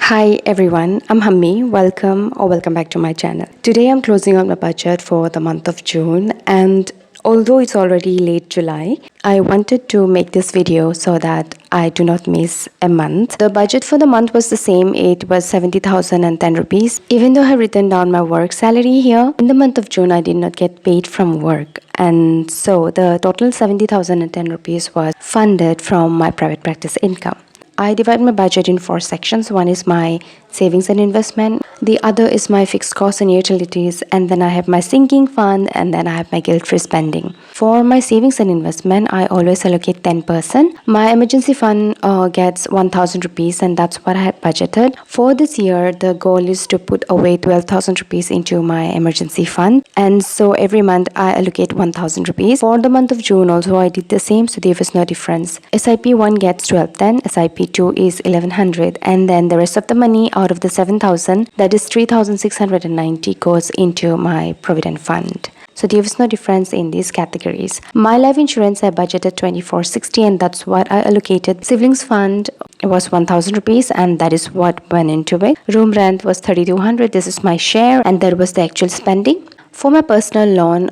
Hi everyone, I'm Hammi. Welcome back to my channel. Today I'm closing out my budget for the month of June, and although it's already late July, I wanted to make this video so that I do not miss a month. The budget for the month was the same. It was 70,010 rupees. Even though I have written down my work salary here, in the month of June I did not get paid from work, and so the total 70,010 rupees was funded from my private practice income. I divide my budget in 4 sections. One is my savings and investment. The other is my fixed costs and utilities. And then I have my sinking fund, and then I have my guilt-free spending. For my savings and investment, I always allocate 10%. My emergency fund gets 1,000 rupees, and that's what I had budgeted. For this year, the goal is to put away 12,000 rupees into my emergency fund. And so every month I allocate 1,000 rupees. For the month of June also, I did the same, so there was no difference. SIP 1 gets 1210, SIP 2 is 1100, and then the rest of the money out of the 7,000, that is 3,690, goes into my provident fund. So there was no difference in these categories. My life insurance, I budgeted 2460, and that's what I allocated. Siblings fund was 1,000 rupees, and that is what went into it. Room rent was 3,200. This is my share, and that was the actual spending. For my personal loan,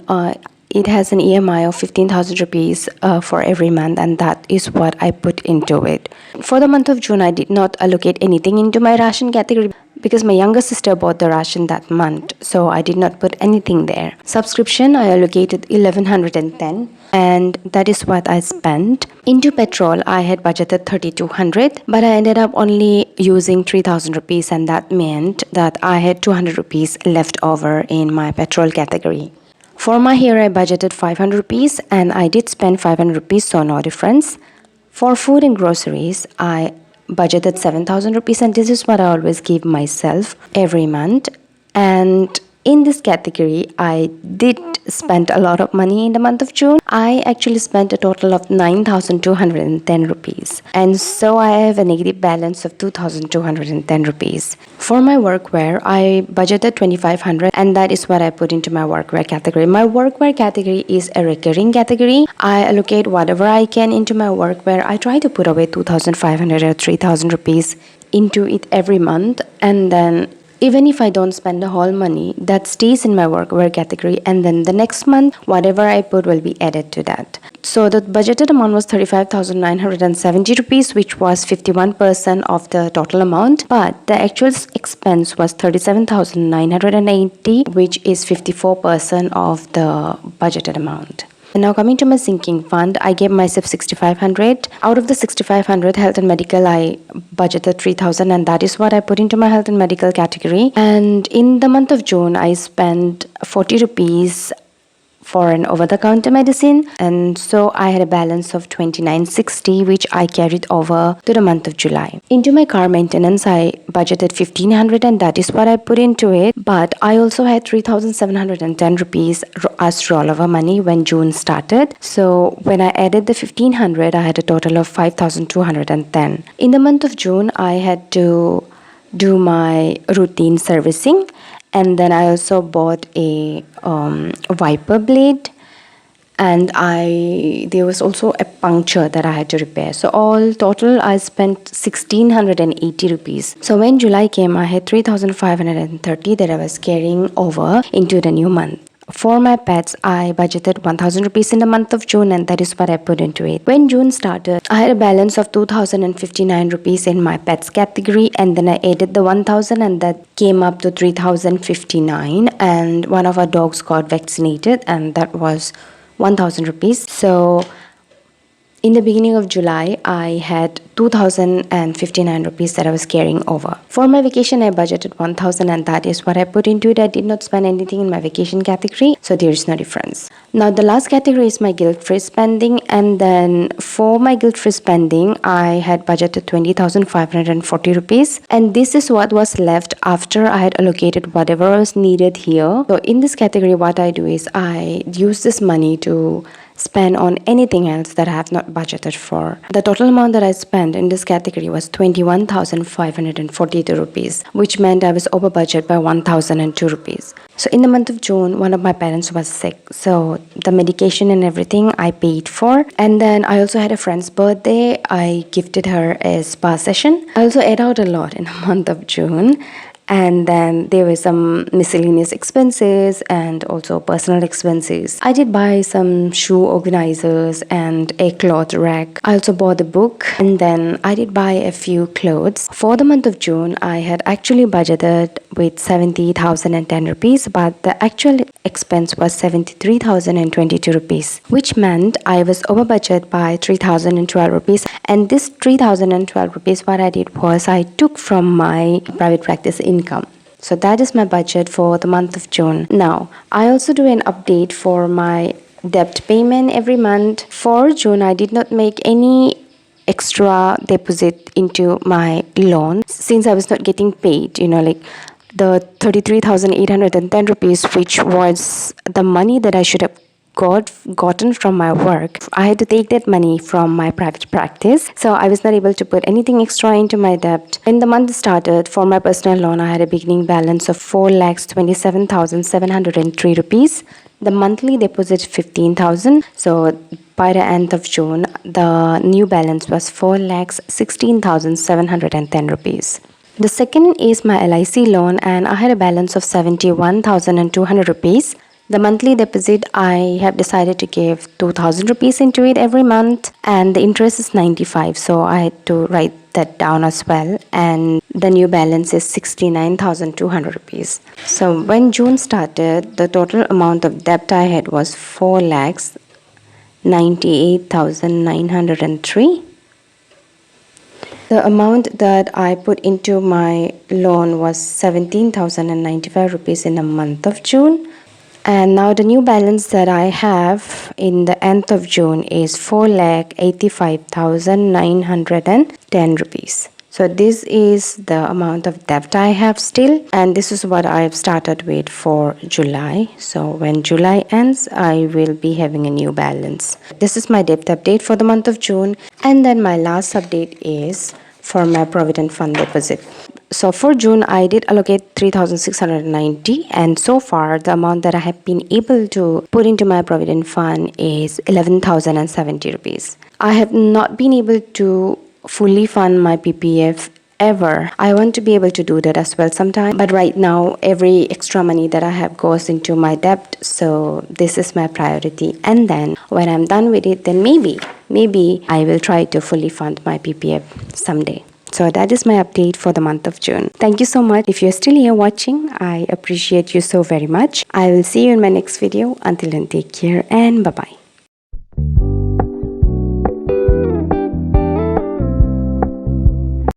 it has an EMI of 15,000 rupees for every month, and that is what I put into it. For the month of June, I did not allocate anything into my ration category because my younger sister bought the ration that month, so I did not put anything there. Subscription, I allocated 1,110, and that is what I spent. Into petrol, I had budgeted 3,200, but I ended up only using 3,000 rupees, and that meant that I had 200 rupees left over in my petrol category. For my hair, I budgeted 500 rupees, and I did spend 500 rupees, so no difference. For food and groceries, I budgeted 7,000 rupees, and this is what I always give myself every month. And in this category, I did spend a lot of money in the month of June. I actually spent a total of 9,210 rupees. And so I have a negative balance of 2,210 rupees. For my workwear, I budgeted 2,500, and that is what I put into my workwear category. My workwear category is a recurring category. I allocate whatever I can into my workwear. I try to put away 2,500 or 3,000 rupees into it every month, and then even if I don't spend the whole money, that stays in my workwear category, and then the next month, whatever I put will be added to that. So the budgeted amount was 35,970 rupees, which was 51% of the total amount. But the actual expense was 37,980, which is 54% of the budgeted amount. Now coming to my sinking fund, I gave myself 6,500. Out of the 6,500, health and medical, I budgeted 3,000, and that is what I put into my health and medical category. And in the month of June, I spent 40 rupees for an over-the-counter medicine, and so I had a balance of 2,960, which I carried over to the month of July. Into my car maintenance, I budgeted 1,500, and that is what I put into it. But I also had 3,710 rupees as rollover money when June started. So when I added the 1,500, I had a total of 5,210. In the month of June, I had to do my routine servicing. And then I also bought a wiper blade, and there was also a puncture that I had to repair. So all total, I spent 1,680 rupees. So when July came, I had 3,530 that I was carrying over into the new month. For my pets, I budgeted 1,000 rupees in the month of June, and that is what I put into it. When June started, I had a balance of 2,059 rupees in my pets category, and then I added the 1,000, and that came up to 3,059. And one of our dogs got vaccinated, and that was 1,000 rupees. So in the beginning of July, I had 2,059 rupees that I was carrying over. For my vacation, I budgeted 1,000, and that is what I put into it. I did not spend anything in my vacation category, so there is no difference. Now, the last category is my guilt-free spending, and then for my guilt-free spending, I had budgeted 20,540 rupees, and this is what was left after I had allocated whatever was needed here. So in this category, what I do is I use this money to spend on anything else that I have not budgeted for. The total amount that I spent in this category was 21,542 rupees, which meant I was over budget by 1,002 rupees. So in the month of June, one of my parents was sick. So the medication and everything I paid for. And then I also had a friend's birthday. I gifted her a spa session. I also ate out a lot in the month of June. And then there were some miscellaneous expenses and also personal expenses. I did buy some shoe organizers and a cloth rack. I also bought a book, and then I did buy a few clothes. For the month of June, I had actually budgeted with 70,010 rupees, but the actual expense was 73,022 rupees, which meant I was over budget by 3,012 rupees. And this 3,012 rupees, what I did was I took from my private practice income. So that is my budget for the month of June. Now, I also do an update for my debt payment every month. For June, I did not make any extra deposit into my loan since I was not getting paid, like the 33,810 rupees, which was the money that I should have gotten from my work. I had to take that money from my private practice, so I was not able to put anything extra into my debt. When the month started, for my personal loan, I had a beginning balance of 4,27,703 rupees. The monthly deposit 15,000. So by the end of June, the new balance was 4,16,710 rupees. The second is my LIC loan, and I had a balance of 71,200 rupees. The monthly deposit, I have decided to give 2,000 rupees into it every month, and the interest is 95, so I had to write that down as well. And the new balance is 69,200 rupees. So when June started, the total amount of debt I had was 4,98,903. The amount that I put into my loan was 17,095 rupees in the month of June. And now the new balance that I have in the end of June is 4,85,910 rupees. So this is the amount of debt I have still, and this is what I've started with for July. So when July ends, I will be having a new balance. This is my debt update for the month of June. And then my last update is for my Provident Fund deposit. So for June, I did allocate 3,690, and so far the amount that I have been able to put into my Provident Fund is 11,070 rupees. I have not been able to fully fund my PPF ever. I want to be able to do that as well sometime, but right now every extra money that I have goes into my debt, so this is my priority. And then when I'm done with it, then maybe I will try to fully fund my PPF someday. So that is my update for the month of June. Thank you so much. If you're still here watching, I appreciate you so very much. I will see you in my next video. Until then, take care and bye-bye.